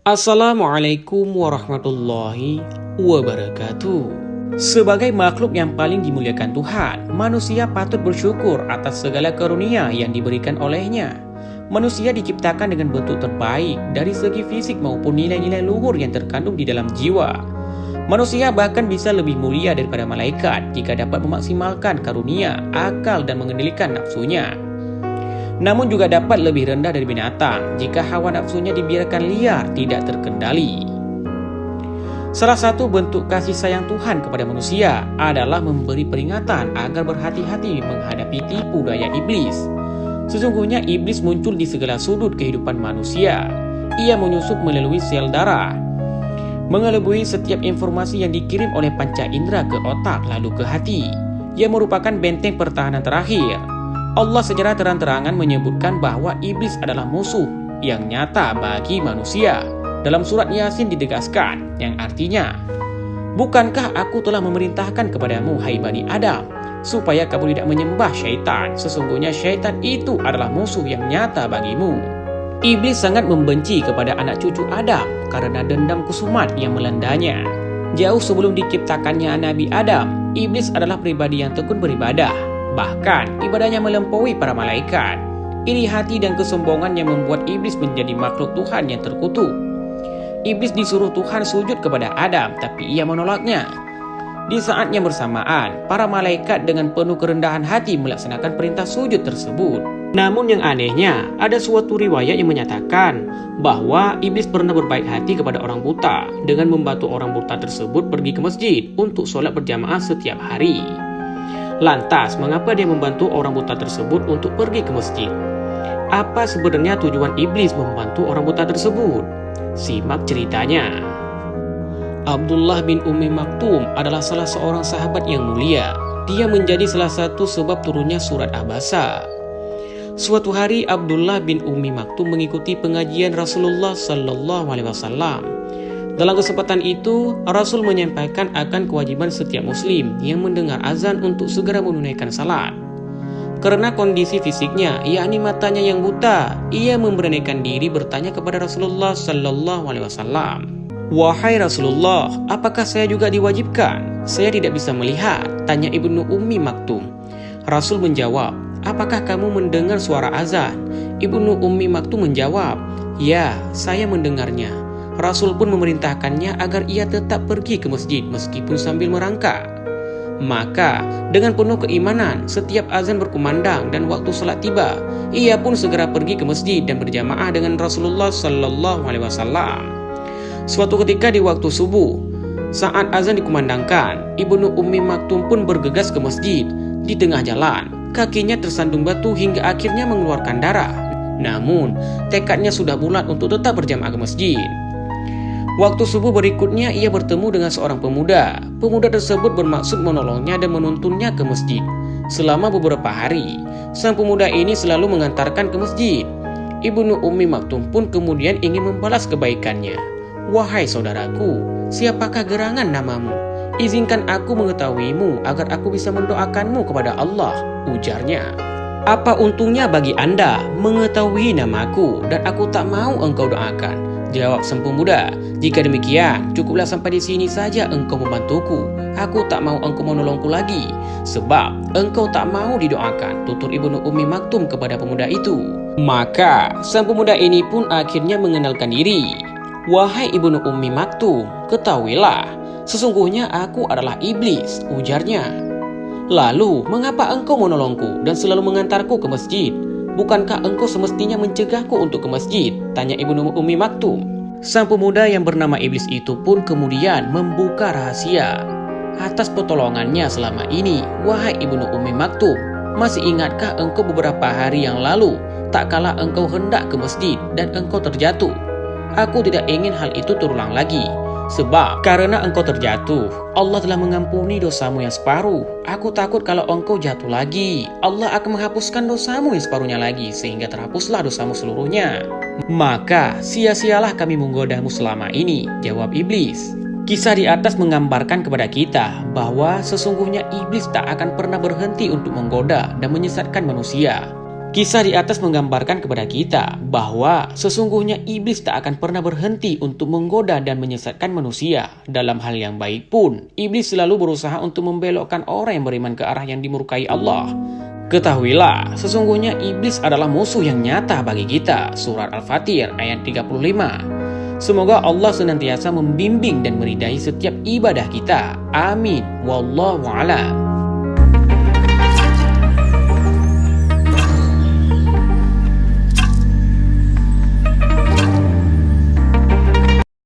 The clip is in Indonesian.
Assalamualaikum warahmatullahi wabarakatuh. Sebagai makhluk yang paling dimuliakan Tuhan, manusia patut bersyukur atas segala karunia yang diberikan olehnya. Manusia diciptakan dengan bentuk terbaik dari segi fisik maupun nilai-nilai luhur yang terkandung di dalam jiwa. Manusia bahkan bisa lebih mulia daripada malaikat jika dapat memaksimalkan karunia, akal, dan mengendalikan nafsunya. Namun juga dapat lebih rendah dari binatang jika hawa nafsunya dibiarkan liar, tidak terkendali. Salah satu bentuk kasih sayang Tuhan kepada manusia adalah memberi peringatan agar berhati-hati menghadapi tipu daya iblis. Sesungguhnya iblis muncul di segala sudut kehidupan manusia. Ia menyusup melalui sel darah, mengelabui setiap informasi yang dikirim oleh panca indera ke otak lalu ke hati. Ia merupakan benteng pertahanan terakhir. Allah secara terang-terangan menyebutkan bahwa iblis adalah musuh yang nyata bagi manusia. Dalam surat Yasin ditegaskan, yang artinya, "Bukankah aku telah memerintahkan kepadamu, hai Bani Adam, supaya kamu tidak menyembah syaitan? Sesungguhnya syaitan itu adalah musuh yang nyata bagimu." Iblis sangat membenci kepada anak cucu Adam karena dendam kusumat yang melandanya. Jauh sebelum diciptakannya Nabi Adam, iblis adalah pribadi yang tekun beribadah. Bahkan ibadahnya melampaui para malaikat. Iri hati dan kesombongan yang membuat iblis menjadi makhluk Tuhan yang terkutuk. Iblis disuruh Tuhan sujud kepada Adam, tapi ia menolaknya. Di saat yang bersamaan, para malaikat dengan penuh kerendahan hati melaksanakan perintah sujud tersebut. Namun yang anehnya, ada suatu riwayat yang menyatakan bahwa iblis pernah berbaik hati kepada orang buta dengan membantu orang buta tersebut pergi ke masjid untuk sholat berjamaah setiap hari. Lantas, mengapa dia membantu orang buta tersebut untuk pergi ke masjid? Apa sebenarnya tujuan iblis membantu orang buta tersebut? Simak ceritanya. Abdullah bin Ummi Maktum adalah salah seorang sahabat yang mulia. Dia menjadi salah satu sebab turunnya surat Abasa. Suatu hari Abdullah bin Ummi Maktum mengikuti pengajian Rasulullah Sallallahu Alaihi Wasallam. Dalam kesempatan itu, Rasul menyampaikan akan kewajiban setiap muslim yang mendengar azan untuk segera menunaikan salat. Karena kondisi fisiknya, yakni matanya yang buta, ia memberanikan diri bertanya kepada Rasulullah Sallallahu Alaihi Wasallam. "Wahai Rasulullah, apakah saya juga diwajibkan? Saya tidak bisa melihat," tanya Ibnu Ummi Maktum. Rasul menjawab, "Apakah kamu mendengar suara azan?" Ibnu Ummi Maktum menjawab, "Ya, saya mendengarnya." Rasul pun memerintahkannya agar ia tetap pergi ke masjid meskipun sambil merangkak. Maka dengan penuh keimanan, setiap azan berkumandang dan waktu salat tiba, ia pun segera pergi ke masjid dan berjamaah dengan Rasulullah Sallallahu Alaihi Wasallam. Suatu ketika di waktu subuh, saat azan dikumandangkan, Ibnu Ummi Maktum pun bergegas ke masjid. Di tengah jalan, kakinya tersandung batu hingga akhirnya mengeluarkan darah. Namun, tekadnya sudah bulat untuk tetap berjamaah ke masjid. Waktu subuh berikutnya ia bertemu dengan seorang pemuda. Pemuda tersebut bermaksud menolongnya dan menuntunnya ke masjid. Selama beberapa hari, sang pemuda ini selalu mengantarkan ke masjid. Ibnu Ummi Maktum pun kemudian ingin membalas kebaikannya. "Wahai saudaraku, siapakah gerangan namamu? Izinkan aku mengetahuimu agar aku bisa mendoakanmu kepada Allah," ujarnya. "Apa untungnya bagi Anda mengetahui namaku dan aku tak mau engkau doakan?" Jawab sang pemuda, "Jika demikian, cukuplah sampai di sini saja engkau membantuku. Aku tak mau engkau menolongku lagi, sebab engkau tak mau didoakan," tutur Ibnu Ummi Maktum kepada pemuda itu. Maka sang pemuda ini pun akhirnya mengenalkan diri. "Wahai Ibnu Ummi Maktum, ketahuilah, sesungguhnya aku adalah iblis," ujarnya. "Lalu, mengapa engkau menolongku dan selalu mengantarku ke masjid? Bukankah engkau semestinya mencegahku untuk ke masjid?" tanya Ibnu Ummi Maktum. Sang pemuda yang bernama iblis itu pun kemudian membuka rahasia atas pertolongannya selama ini. "Wahai Ibnu Ummi Maktum, masih ingatkah engkau beberapa hari yang lalu, tak kala engkau hendak ke masjid dan engkau terjatuh? Aku tidak ingin hal itu terulang lagi. Sebab karena engkau terjatuh, Allah telah mengampuni dosamu yang separuh. Aku takut kalau engkau jatuh lagi, Allah akan menghapuskan dosamu yang separuhnya lagi, sehingga terhapuslah dosamu seluruhnya. Maka sia-sialah kami menggodamu selama ini," jawab iblis. Kisah di atas menggambarkan kepada kita bahwa sesungguhnya iblis tak akan pernah berhenti untuk menggoda dan menyesatkan manusia. Kisah di atas menggambarkan kepada kita bahwa sesungguhnya iblis tak akan pernah berhenti untuk menggoda dan menyesatkan manusia. Dalam hal yang baik pun, iblis selalu berusaha untuk membelokkan orang yang beriman ke arah yang dimurkai Allah. Ketahuilah, sesungguhnya iblis adalah musuh yang nyata bagi kita. Surat Al-Fatir ayat 35. Semoga Allah senantiasa membimbing dan meridai setiap ibadah kita. Amin. Wallahu a'lam.